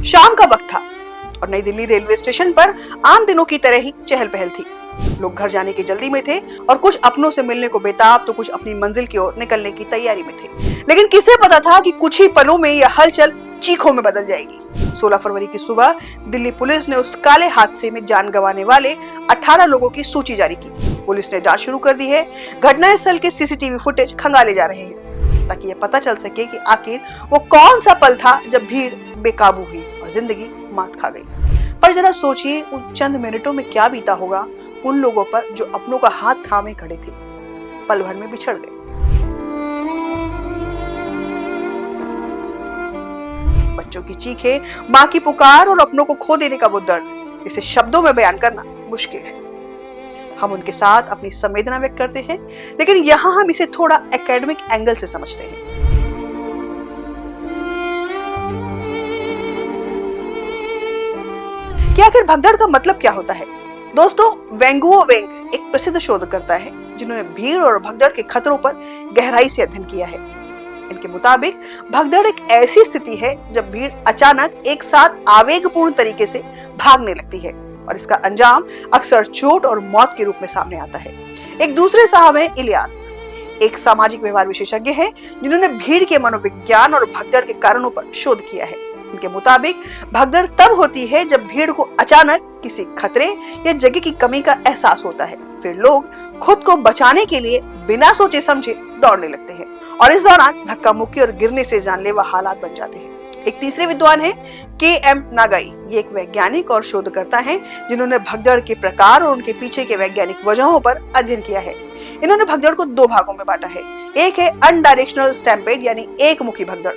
शाम का वक्त था और नई दिल्ली रेलवे स्टेशन पर आम दिनों की तरह ही चहल पहल थी। लोग घर जाने की जल्दी में थे और कुछ अपनों से मिलने को बेताब तो कुछ अपनी मंजिल की ओर निकलने की तैयारी में थे। लेकिन किसे पता था कि कुछ ही पलों में यह हलचल चीखों में बदल जाएगी। 16 फरवरी की सुबह दिल्ली पुलिस ने उस काले हादसे में जान गंवाने वाले 18 लोगों की सूची जारी की। पुलिस ने जांच शुरू कर दी है। घटनास्थल के सीसीटीवी फुटेज खंगाले जा रहे हैं ताकि यह पता चल सके कि आखिर वो कौन सा पल था जब भीड़ बेकाबू हुई और जिंदगी मात खा गई। पर जरा सोचिए उन चंद मिनटों में क्या बीता होगा उन लोगों पर जो अपनों का हाथ थामे खड़े थे, पल भर में बिछड़ गए। बच्चों की चीखें, माँ की पुकार और अपनों को खो देने का वो दर्द, इसे शब्दों में बयान करना मुश्किल है। हम उनके साथ अपनी संवेदना व्यक्त करते हैं, लेकिन यहाँ हम इसे थोड़ा एकेडमिक एंगल से समझते हैं। कि आखिर भगदड़ का मतलब क्या होता है? दोस्तों, वेंग वुओ वेंग एक प्रसिद्ध शोधकर्ता है जिन्होंने भीड़ और भगदड़ के खतरों पर गहराई से अध्ययन किया है। इनके मुताबिक भगदड़ एक ऐसी स्थिति है जब भीड़ अचानक एक साथ आवेगपूर्ण तरीके से भागने लगती है और इसका अंजाम अक्सर चोट और मौत के रूप में सामने आता है। एक दूसरे साहब हैं इलियास, एक सामाजिक व्यवहार विशेषज्ञ है जिन्होंने भीड़ के मनोविज्ञान और भगदड़ के कारणों पर शोध किया है। इनके मुताबिक भगदड़ तब होती है जब भीड़ को अचानक किसी खतरे या जगह की कमी का एहसास होता है। फिर लोग खुद को बचाने के लिए बिना सोचे समझे दौड़ने लगते हैं और इस दौरान धक्का मुक्की और गिरने से जानलेवा हालात बन जाते हैं। एक तीसरे विद्वान है के.एम. नागाई। ये एक वैज्ञानिक और शोधकर्ता हैं जिन्होंने भगदड़ के प्रकार और उनके पीछे के वैज्ञानिक वजहों पर अध्ययन किया है। इन्होंने भगदड़ को दो भागों में बांटा है। एक है अनडायरेक्शनल स्टैम्पेड यानी एक मुखी भगदड़,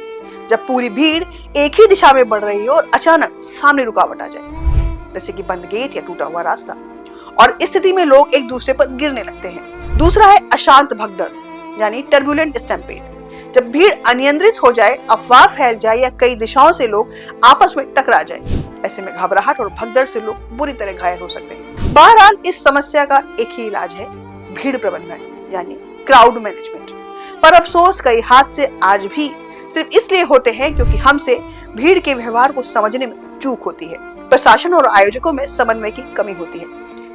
जब पूरी भीड़ एक ही दिशा में बढ़ रही हो और अचानक सामने रुकावट आ जाए, जैसे कि बंद गेट या टूटा हुआ रास्ता, और इस स्थिति में लोग एक दूसरे पर गिरने लगते हैं। दूसरा है अशांत भगदड़ यानी टर्बुलेंट स्टैम्पेड, जब भीड़ अनियंत्रित हो जाए, अफवाह फैल जाए या कई दिशाओं से लोग आपस में टकरा जाए। ऐसे में घबराहट और भगदड़ से लोग बुरी तरह घायल हो सकते हैं। बहरहाल इस समस्या का एक ही इलाज है, भीड़ प्रबंधन यानी क्राउड मैनेजमेंट। पर अफसोस कई हादसे आज भी सिर्फ इसलिए होते हैं क्योंकि हमसे भीड़ के व्यवहार को समझने में चूक होती है। प्रशासन और आयोजकों में समन्वय की कमी होती है,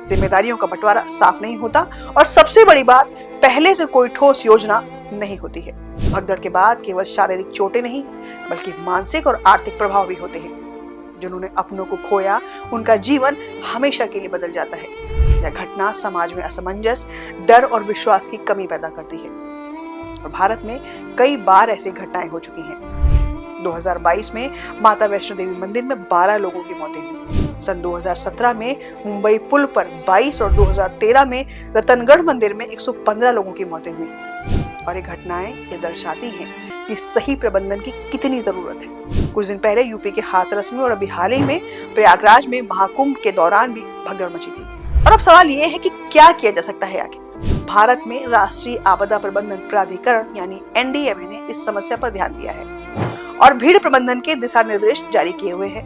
जिम्मेदारियों का बंटवारा साफ नहीं होता और सबसे बड़ी बात, पहले से कोई ठोस योजना नहीं होती है। भगदड़ के बाद केवल शारीरिक चोटें नहीं बल्कि मानसिक और आर्थिक प्रभाव भी होते हैं। जिन्होंने अपनों को खोया उनका जीवन हमेशा के लिए बदल जाता है। यह घटना समाज में असमंजस, डर और विश्वास की कमी पैदा करती है और भारत में कई बार ऐसी घटनाएं हो चुकी हैं। 2022 में माता वैष्णो देवी मंदिर में 12 लोगों की मौतें हुई। सन 2017 में मुंबई पुल पर 22 और 2013 में रतनगढ़ मंदिर में 115 लोगों की मौतें हुई। और ये घटनाएं ये दर्शाती हैं कि सही प्रबंधन की कितनी जरूरत है। कुछ दिन पहले यूपी के हाथरस में और अभी हाल ही में प्रयागराज में महाकुंभ के दौरान भी भगदड़ मची थी। और अब सवाल ये है कि क्या किया जा सकता है आगे? भारत में राष्ट्रीय आपदा प्रबंधन प्राधिकरण यानी एनडीएमए ने इस समस्या पर ध्यान दिया है और भीड़ प्रबंधन के दिशा निर्देश जारी किए हुए हैं।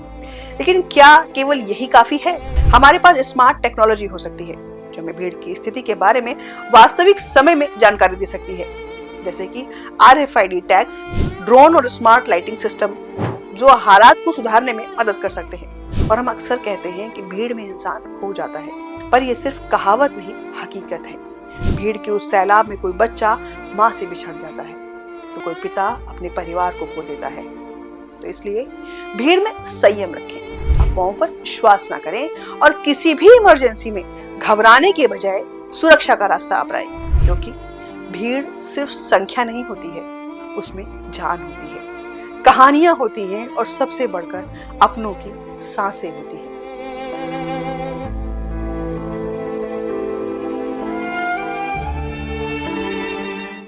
लेकिन क्या केवल यही काफी है? हमारे पास स्मार्ट टेक्नोलॉजी हो सकती है जो हमें भीड़ की स्थिति के बारे में वास्तविक समय में जानकारी दे सकती है, जैसे कि RFID टैग्स, ड्रोन और स्मार्ट लाइटिंग सिस्टम जो हालात को सुधारने में मदद कर सकते हैं। और हम अक्सर कहते हैं कि भीड़ में इंसान खो जाता है, पर यह सिर्फ कहावत नहीं, हकीकत है। भीड़ के उस सैलाब में कोई बच्चा माँ से बिछड़ जाता है तो कोई पिता अपने परिवार को खो देता है। तो इसलिए भीड़ में संयम रखें, अफवाहों पर विश्वास ना करें और किसी भी इमरजेंसी में घबराने के बजाय सुरक्षा का रास्ता अपनाएं, क्योंकि भीड़ सिर्फ संख्या नहीं होती है, उसमें जान होती है, कहानियां होती हैं और सबसे बढ़कर अपनों की सांसें होती हैं।